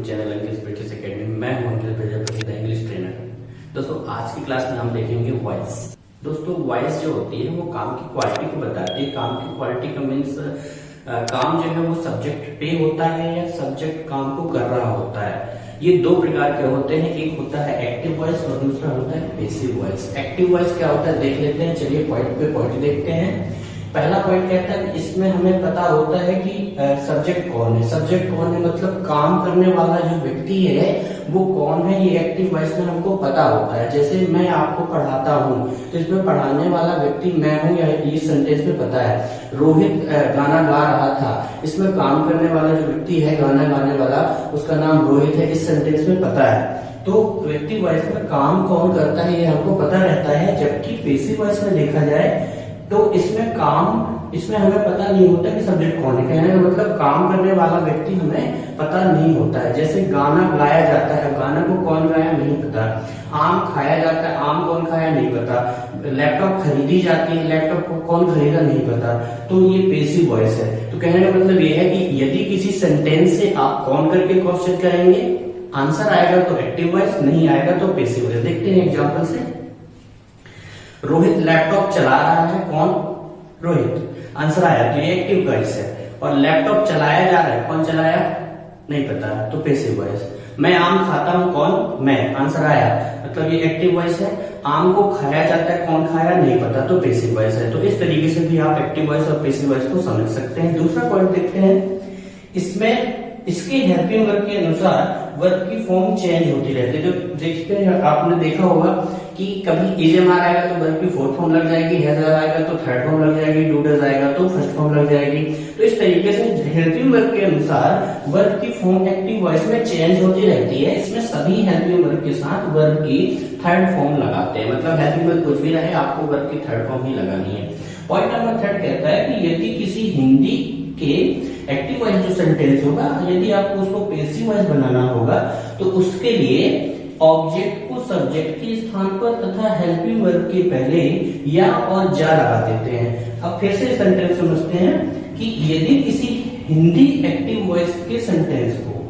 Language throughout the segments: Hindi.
चैनल अंकित ब्रिटिश एकेडमी। मैं हूं अंकित प्रजापति, द इंग्लिश ट्रेनर। दोस्तों आज की क्लास में हम देखेंगे वॉइस। दोस्तों वॉइस जो होती है वो काम की क्वालिटी को बताती है। काम की क्वालिटी का मीन्स काम जो है वो सब्जेक्ट पे होता है या सब्जेक्ट काम को कर रहा होता है। ये दो प्रकार के होते हैं, एक होता है एक्टिव वॉइस और दूसरा होता है पैसिव वॉइस। एक्टिव वॉइस क्या होता है देख लेते हैं। चलिए पॉइंट पे पॉइंट देखते हैं। पहला पॉइंट कहता है कि इसमें हमें पता होता है कि सब्जेक्ट कौन है। सब्जेक्ट कौन है मतलब काम करने वाला जो व्यक्ति है वो कौन है, ये एक्टिव वॉइस में हमको पता होता है। जैसे मैं आपको पढ़ाता हूँ तो इसमें पढ़ाने वाला व्यक्ति मैं हूँ, या इस सेंटेंस में पता है। रोहित गाना गा रहा था, इसमें काम करने वाला जो व्यक्ति है गाना गाने वाला उसका नाम रोहित है, इस सेंटेंस में पता है। तो एक्टिव वॉइस में काम कौन करता है ये हमको पता रहता है। जबकि पैसिव वॉइस में देखा जाए तो इसमें हमें पता नहीं होता कि सब्जेक्ट कौन है। कहने का मतलब काम करने वाला व्यक्ति हमें पता नहीं होता है। जैसे गाना गाया जाता है, गाना को कौन गाया नहीं पता। आम खाया जाता है, आम कौन खाया नहीं पता। लैपटॉप खरीदी जाती है, लैपटॉप को कौन खरीदा नहीं पता। तो ये पैसिव वॉइस है। तो कहने का मतलब ये है कि यदि किसी सेंटेंस से आप कौन करके क्वेश्चन करेंगे, आंसर आएगा तो एक्टिव वॉइस, नहीं आएगा तो पैसिव वॉइस। देखते हैं एग्जाम्पल से। रोहित लैपटॉप चला रहा है, कौन? रोहित। आंसर आया तो ये एक्टिव वॉइस है। और लैपटॉप चलाया जा रहा है, कौन चलाया नहीं पता, तो पैसिव वॉइस। मैं आम खाता हूं, कौन? मैं। आंसर आया मतलब ये एक्टिव वॉइस है। आम को खाया जाता है, कौन खाया नहीं पता, तो पैसिव वॉइस है। तो इस तरीके से भी आप एक्टिव वॉइस और पैसिव वॉइस को समझ सकते हैं। दूसरा पॉइंट देखते हैं। इसमें इसके हेल्पिंग वर्ब के अनुसार वर्ब की फॉर्म चेंज होती रहती है। जो देखते हैं आपने देखा होगा कि कभी इज एम आर आएगा तो वर्ब की फोर्थ फॉर्म लग जाएगी, हैज आएगा तो थर्ड फॉर्म लग जाएगी, डू डज आएगा तो फर्स्ट फॉर्म लग जाएगी। तो इस तरीके से हेल्पिंग वर्ब के अनुसार वर्ब की फॉर्म एक्टिव वॉइस में चेंज होती रहती है। इसमें सभी हेल्पिंग वर्ब के साथ वर्ब की थर्ड फॉर्म लगाते हैं। मतलब हेल्पिंग वर्ब कुछ भी रहे, आपको वर्ब की थर्ड फॉर्म ही लगानी है। पॉइंट नंबर 3 कहता है कि यदि किसी हिंदी के एक्टिव वॉइस जो सेंटेंस होगा, यदि आपको उसको पैसिव वॉइस बनाना होगा तो उसके लिए ऑब्जेक्ट को सब्जेक्ट के स्थान पर तथा हेल्पिंग वर्ब के पहले या और जा लगा देते हैं। अब फिर से सेंटेंस समझते हैं कि यदि किसी हिंदी एक्टिव वॉइस के सेंटेंस को,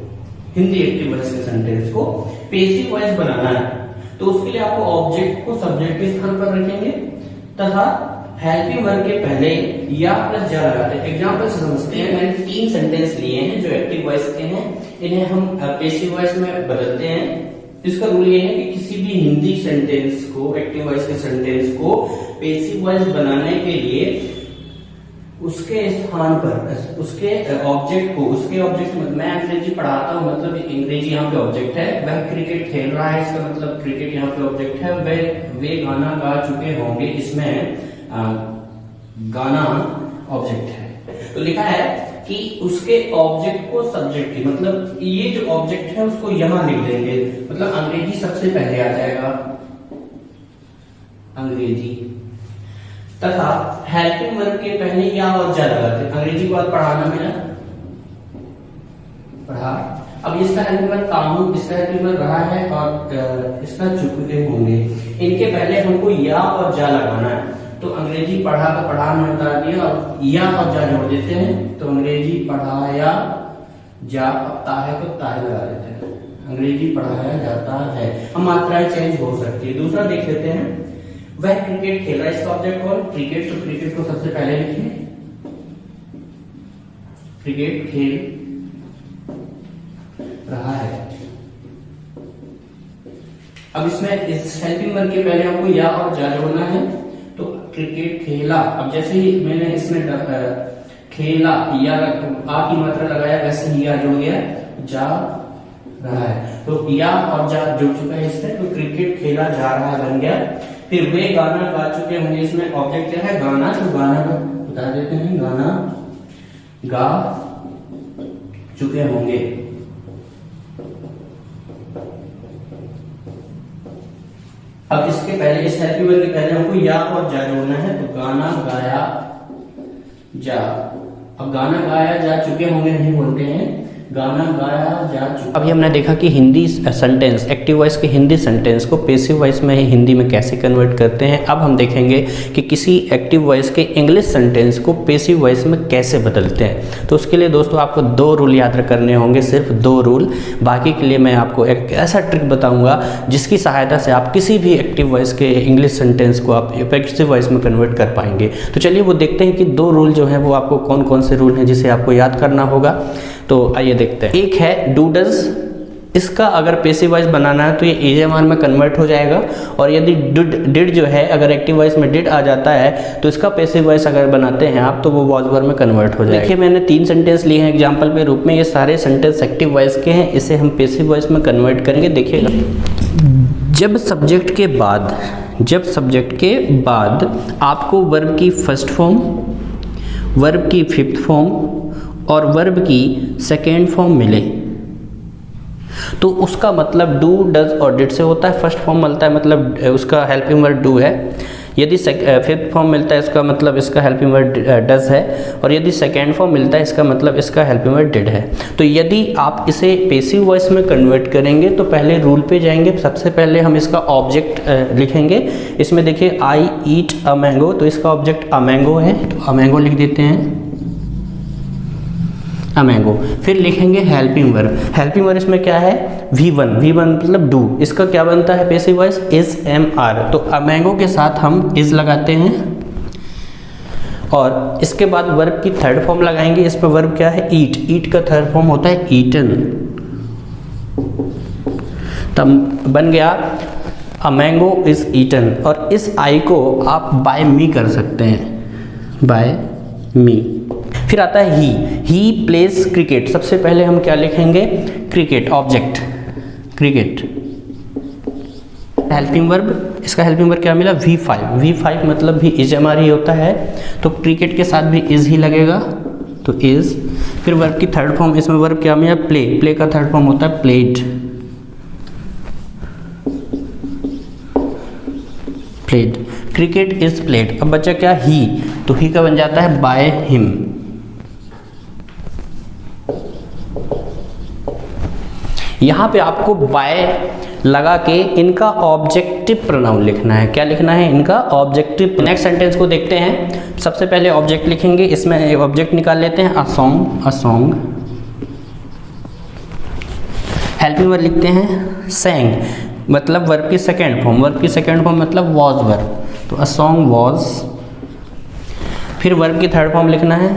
हिंदी एक्टिव वॉइस के सेंटेंस को पैसिव वॉइस बनाना है तो उसके लिए आपको ऑब्जेक्ट को सब्जेक्ट के स्थान पर रखेंगे तथा हेल्पिंग वर्ब के पहले या प्लस जा लगाते हैं। एग्जाम्पल से समझते हैं। मैंने 3 सेंटेंस लिए हैं जो एक्टिव वॉइस के हैं, इन्हें हम पैसिव वॉइस में बदलते हैं। इसका रूल ये है कि किसी भी हिंदी सेंटेंस को, एक्टिव वॉइस के सेंटेंस को पैसिव वॉइस बनाने के लिए उसके स्थान पर उसके ऑब्जेक्ट में, मैं अंग्रेजी पढ़ाता हूँ मतलब अंग्रेजी यहाँ पे ऑब्जेक्ट है। वह क्रिकेट खेल रहा है, इसका मतलब क्रिकेट यहाँ पे ऑब्जेक्ट है। वे गाना गा चुके होंगे, इसमें गाना ऑब्जेक्ट है। तो लिखा है कि उसके ऑब्जेक्ट को सब्जेक्ट की, मतलब ये जो ऑब्जेक्ट है उसको यहां लिख देंगे। मतलब अंग्रेजी सबसे पहले आ जाएगा, अंग्रेजी, तथा हेल्पिंग वर्ब के पहले या और जा लगाते। अंग्रेजी को आज पढ़ाना मेरा पढ़ा। अब इसका हेल्पिंग वर्ब काम, इसका हेल्पिंग वर्ब रहा है और इसका चुके होंगे। इनके पहले हमको या और जा लगाना है। तो अंग्रेजी पढ़ा का पढ़ा में बता दिया और या और जा जोड़ देते हैं। तो अंग्रेजी पढ़ाया जा, है तो ताहे लगा देते हैं। अंग्रेजी पढ़ाया जाता है। हम मात्राएं चेंज हो सकती है। दूसरा देख लेते हैं। वह क्रिकेट खेल रहा है, इसका ऑब्जेक्ट कौन? क्रिकेट। तो क्रिकेट को सबसे पहले लिखिए, क्रिकेट खेल रहा है। अब इसमें इस हेल्पिंग वर्ब के पहले हमको या और जा जोड़ना है। तो क्रिकेट खेला, अब जैसे ही मैंने इसमें खेला या आ की मात्रा लगाया वैसे ही या जुड़ गया, जा रहा है। तो या और जा जुड़ चुका है इसमें, तो क्रिकेट खेला जा रहा है बन गया। फिर वे गाना गा चुके होंगे, इसमें ऑब्जेक्ट क्या है? गाना। तो गाना का बता देते हैं, गाना गा चुके होंगे। अब इसके पहले, इस हेल्पिंग वर्ब के पहले हमको या और जा जोड़ना है। तो गाना गाया जा। अब गाना गाया जा चुके होंगे नहीं बोलते हैं, गाना गाया जा चुका। अभी हमने देखा कि हिंदी सेंटेंस, एक्टिव वॉइस के हिंदी सेंटेंस को पैसिव वॉइस में हिंदी में कैसे कन्वर्ट करते हैं। अब हम देखेंगे कि किसी एक्टिव वॉइस के इंग्लिश सेंटेंस को पैसिव वॉइस में कैसे बदलते हैं। तो उसके लिए दोस्तों आपको 2 रूल याद करने होंगे, सिर्फ 2 रूल। बाकी के लिए मैं आपको एक ऐसा ट्रिक बताऊंगा जिसकी सहायता से आप किसी भी एक्टिव वॉइस के इंग्लिश सेंटेंस को आप पैसिव वॉइस में कन्वर्ट कर पाएंगे। तो चलिए वो देखते हैं कि 2 रूल जो हैं वो आपको कौन कौन से रूल हैं जिसे आपको याद करना होगा। तो आइए देखते हैं। एक है डू डज, इसका अगर पैसिव वॉइस बनाना है तो ये एजेमार में कन्वर्ट हो जाएगा। और यदि डिड जो है अगर एक्टिव वॉइस में डिड आ जाता है तो इसका पैसिव वॉइस अगर बनाते हैं आप तो वो वॉज वर्ब में कन्वर्ट हो जाएगा। देखिए मैंने 3 सेंटेंस लिए हैं एग्जांपल के रूप में, ये सारे सेंटेंस एक्टिव वॉइस के हैं, इसे हम पैसिव वॉइस में कन्वर्ट करेंगे। देखिएगा, जब सब्जेक्ट के बाद आपको वर्ब की फर्स्ट फॉर्म, वर्ब की फिफ्थ फॉर्म और वर्ब की सेकेंड फॉर्म मिले तो उसका मतलब डू डज और डिड से होता है। फर्स्ट फॉर्म मिलता है मतलब उसका हेल्पिंग वर्ड डू है। यदि फिफ्थ फॉर्म मिलता है इसका मतलब इसका हेल्पिंग वर्ड डज है। और यदि सेकेंड फॉर्म मिलता है इसका मतलब इसका हेल्पिंग वर्ड डिड है। तो यदि आप इसे पैसिव वॉइस में कन्वर्ट करेंगे तो पहले रूल पे जाएंगे। सबसे पहले हम इसका ऑब्जेक्ट लिखेंगे। इसमें देखिए आई ईट अ मैंगो, तो इसका ऑब्जेक्ट अ मैंगो है, तो अ मैंगो लिख देते हैं, अ मैंगो। फिर लिखेंगे हेल्पिंग वर्ब। हेल्पिंग वर्ब इसमें क्या है, V1 मतलब डू, इसका क्या बनता है passive voice, is am are. तो अ मैंगो के साथ हम इज लगाते हैं और इसके बाद वर्ब की थर्ड फॉर्म लगाएंगे। इस पर वर्ब क्या है, ईट, ईट का थर्ड फॉर्म होता है ईटन। तब बन गया अ मैंगो इज ईटन। और इस आई को आप बाय मी कर सकते हैं, बाय मी। फिर आता है ही प्लेज क्रिकेट। सबसे पहले हम क्या लिखेंगे, cricket, object cricket. Helping verb, इसका हेल्पिंग वर्ब क्या मिला, V5 मतलब भी इज एम आर ही होता है, तो क्रिकेट के साथ भी इज ही लगेगा, तो इज। फिर वर्ब की थर्ड फॉर्म, इसमें वर्ब क्या मिला, प्ले, प्ले का थर्ड फॉर्म होता है played, played. Cricket is played. अब बचा क्या, ही, तो ही का बन जाता है बाय हिम। यहाँ पे आपको बाय लगा के इनका ऑब्जेक्टिव प्रोनाउन लिखना है। क्या लिखना है, इनका ऑब्जेक्टिव। नेक्स्ट सेंटेंस को देखते हैं। सबसे पहले ऑब्जेक्ट लिखेंगे, इसमें ऑब्जेक्ट निकाल लेते हैं, अ सॉन्ग। हेल्पिंग वर्ब लिखते हैं सैंग, मतलब वर्ब की सेकेंड फॉर्म, वर्ब की सेकेंड फॉर्म मतलब वॉज वर्ब, तो अ सॉन्ग वॉज। फिर वर्ब की थर्ड फॉर्म लिखना है,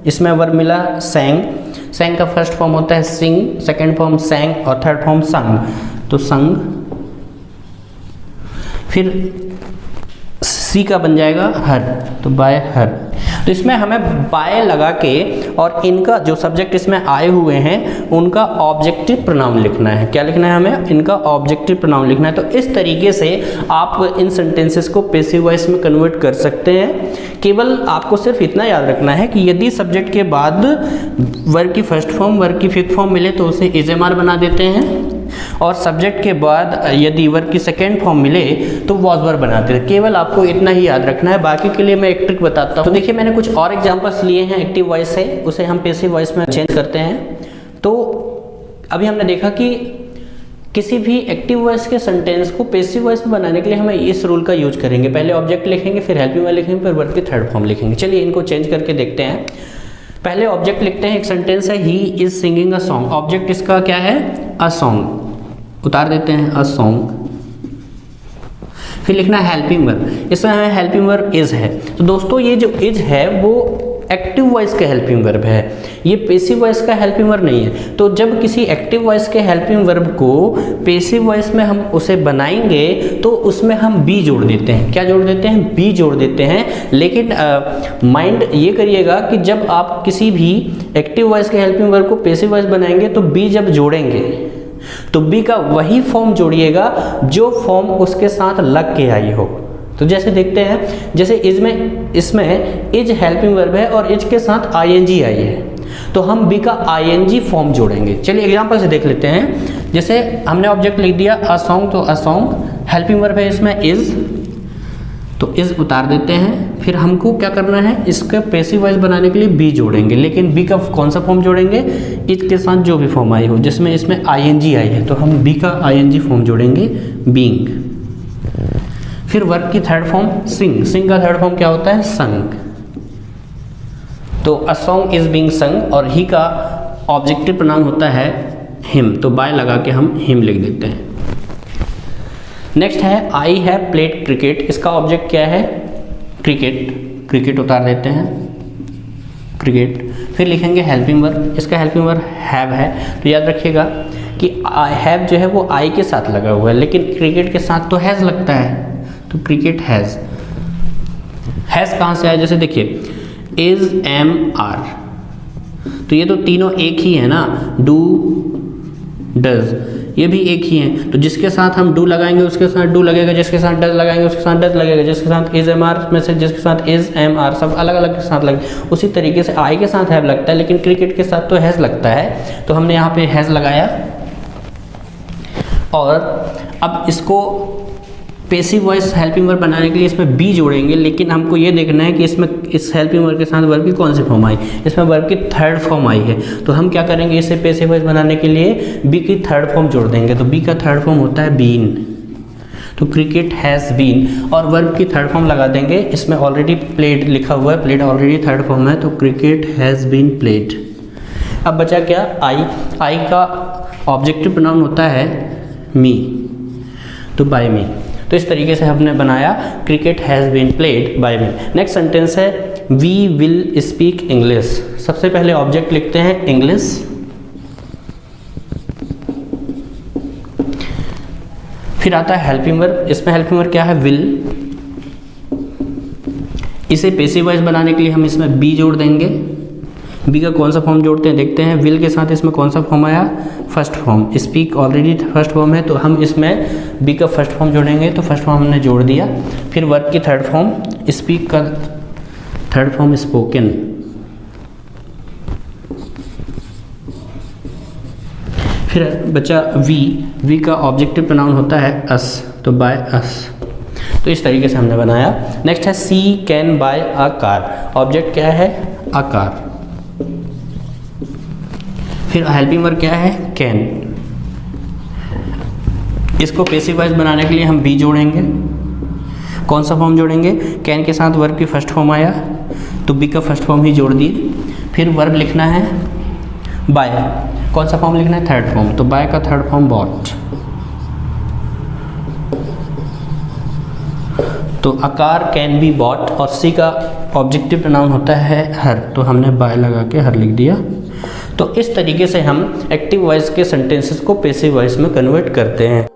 इसमें वर्ब मिला सैंग। सैंग का फर्स्ट फॉर्म होता है सिंग, सेकेंड फॉर्म सैंग और थर्ड फॉर्म संग, तो संग। फिर सी का बन जाएगा हर, तो बाय हर। तो इसमें हमें बाय लगा के और इनका जो सब्जेक्ट इसमें आए हुए हैं उनका ऑब्जेक्टिव प्रोनाउन लिखना है। क्या लिखना है हमें, इनका ऑब्जेक्टिव प्रोनाउन लिखना है। तो इस तरीके से आप इन सेंटेंसेस को पैसिव वॉइस में कन्वर्ट कर सकते हैं। केवल आपको सिर्फ इतना याद रखना है कि यदि सब्जेक्ट के बाद वर्ब की फर्स्ट फॉर्म, वर्ब की फिफ्थ फॉर्म मिले तो उसे इज एम आर बना देते हैं, और सब्जेक्ट के बाद यदि वर्ब की सेकेंड फॉर्म मिले तो वॉज वर्ब बनाते हैं। केवल आपको इतना ही याद रखना है। बाकी के लिए मैं एक ट्रिक बताता हूँ। तो देखिए मैंने कुछ और एग्जांपल्स लिए हैं एक्टिव वॉइस से, उसे हम पैसिव वॉइस में चेंज करते हैं। तो अभी हमने देखा कि किसी भी एक्टिव वॉइस के सेंटेंस को पैसिव वॉइस में बनाने के लिए हमें इस रूल का यूज करेंगे। पहले ऑब्जेक्ट लिखेंगे, फिर हेल्पिंग वर्ब लिखेंगे, फिर वर्ब की थर्ड फॉर्म लिखेंगे। चलिए इनको चेंज करके देखते हैं। पहले ऑब्जेक्ट लिखते हैं, एक सेंटेंस है he is singing a song. Object इसका क्या है, अ सॉन्ग, उतार देते हैं अ सॉन्ग। फिर लिखना है हेल्पिंग वर्ब, इसमें हमें हेल्पिंग वर्ब इज है। तो दोस्तों ये जो इज है वो एक्टिव वॉइस का हेल्पिंग वर्ब है, ये पैसिव वॉइस का हेल्पिंग वर्ब नहीं है। तो जब किसी एक्टिव वॉइस के हेल्पिंग वर्ब को पैसिव वॉइस में हम उसे बनाएंगे तो उसमें हम बी जोड़ देते हैं। क्या जोड़ देते हैं, बी जोड़ देते हैं। लेकिन माइंड ये करिएगा कि जब आप किसी भी एक्टिव वॉइस के हेल्पिंग वर्ब को पैसिव वॉइस बनाएंगे तो बी जब जोड़ेंगे तो बी का वही फॉर्म जोड़िएगा जो फॉर्म उसके साथ लग के आई हो। तो जैसे देखते हैं, जैसे इसमें इज हेल्पिंग वर्ब है और इज के साथ आईएनजी आई है, तो हम बी का आईएनजी फॉर्म जोड़ेंगे। चलिए एग्जांपल से देख लेते हैं। जैसे हमने ऑब्जेक्ट लिख दिया अ सॉन्ग, तो अ सॉन्ग हेल्पिंग वर्ब है इसमें इज, तो इस उतार देते हैं। फिर हमको क्या करना है, इसका पैसिव वॉइस बनाने के लिए बी जोड़ेंगे, लेकिन बी का कौन सा फॉर्म जोड़ेंगे, इसके साथ जो भी फॉर्म आई हो, जिसमें इसमें आईएनजी आई है तो हम बी का आईएनजी फॉर्म जोड़ेंगे, बीइंग। फिर वर्ब की थर्ड फॉर्म सिंग, सिंग का थर्ड फॉर्म क्या होता है, संग। तो अ सॉन्ग इज बीइंग संग, और ही का ऑब्जेक्टिव प्रोनाउन होता है हिम, तो बाय लगा के हम हिम लिख देते हैं। नेक्स्ट है आई हैव प्लेड क्रिकेट, इसका ऑब्जेक्ट क्या है, क्रिकेट, क्रिकेट उतार देते हैं, क्रिकेट। फिर लिखेंगे हेल्पिंग वर्ब, इसका हेल्पिंग वर्ब हैव है, तो याद रखिएगा कि हैव जो है वो आई के साथ लगा हुआ है, लेकिन क्रिकेट के साथ तो हैज़ लगता है, तो क्रिकेट हैज़। हैज़ कहाँ से आया, जैसे देखिए इज एम आर, तो ये तो तीनों एक ही है ना, डू डज ये भी एक ही हैं, तो जिसके साथ हम डू लगाएंगे उसके साथ डू लगेगा, जिसके साथ डज लगाएंगे उसके साथ डज लगेगा, जिसके साथ इज एम आर में से जिसके साथ इज एम आर, सब अलग अलग के साथ लगेगा। उसी तरीके से आई के साथ हैव लगता है, लेकिन क्रिकेट के साथ तो हैज़ लगता है, तो हमने यहाँ पे हैज़ लगाया। और अब इसको पैसिव वॉइस हेल्पिंग वर्ब बनाने के लिए इसमें बी जोड़ेंगे, लेकिन हमको ये देखना है कि इसमें इस हेल्पिंग वर्ब के साथ वर्ब की कौन सी फॉर्म आई, इसमें वर्ब की थर्ड फॉर्म आई है, तो हम क्या करेंगे, इसे पैसिव वॉइस बनाने के लिए बी की थर्ड फॉर्म जोड़ देंगे। तो बी का थर्ड फॉर्म होता है बीन, तो क्रिकेट हैज़ बीन, और वर्ब की थर्ड फॉर्म लगा देंगे, इसमें ऑलरेडी प्लेड लिखा हुआ है, प्लेड ऑलरेडी थर्ड फॉर्म है, तो क्रिकेट हैज़ बीन प्लेड। अब बचा क्या, आई, आई का ऑब्जेक्टिव प्रोनाउन होता है मी, तो बाय मी। तो इस तरीके से हमने बनाया cricket has been played by me. Next sentence है वी विल स्पीक इंग्लिश। सबसे पहले ऑब्जेक्ट लिखते हैं इंग्लिश, फिर आता है हेल्पिंग वर्ब, इसमें हेल्पिंग वर्ब क्या है, विल। इसे पैसिव वॉइस बनाने के लिए हम इसमें बी जोड़ देंगे, बी का कौन सा फॉर्म जोड़ते हैं देखते हैं। विल के साथ इसमें कौन सा फॉर्म आया, first form, speak already first form है, तो हम इसमें बी का फर्स्ट फॉर्म जोड़ेंगे, तो फर्स्ट फॉर्म हमने जोड़ दिया। फिर वर्ब की थर्ड फॉर्म, स्पीक का थर्ड फॉर्म स्पोकन, फिर बचा वी, वी का ऑब्जेक्टिव प्रोनाउन होता है अस, तो बाय अस। तो इस तरीके से हमने बनाया। नेक्स्ट है she can buy a car, object क्या है, अ कार। फिर हेल्पिंग वर्ब क्या है, कैन। इसको पैसिव वॉइस बनाने के लिए हम बी जोड़ेंगे, कौन सा फॉर्म जोड़ेंगे, कैन के साथ वर्ब की फर्स्ट फॉर्म आया, तो बी का फर्स्ट फॉर्म ही जोड़ दिए। फिर वर्ब लिखना है बाय, कौन सा फॉर्म लिखना है, थर्ड फॉर्म, तो बाय का थर्ड फॉर्म बॉट। तो अकार कैन बी बॉट, और सी का ऑब्जेक्टिव प्रोनाउन होता है हर, तो हमने बाय लगा के हर लिख दिया। तो इस तरीके से हम एक्टिव वॉइस के सेंटेंसेस को पैसिव वॉइस में कन्वर्ट करते हैं।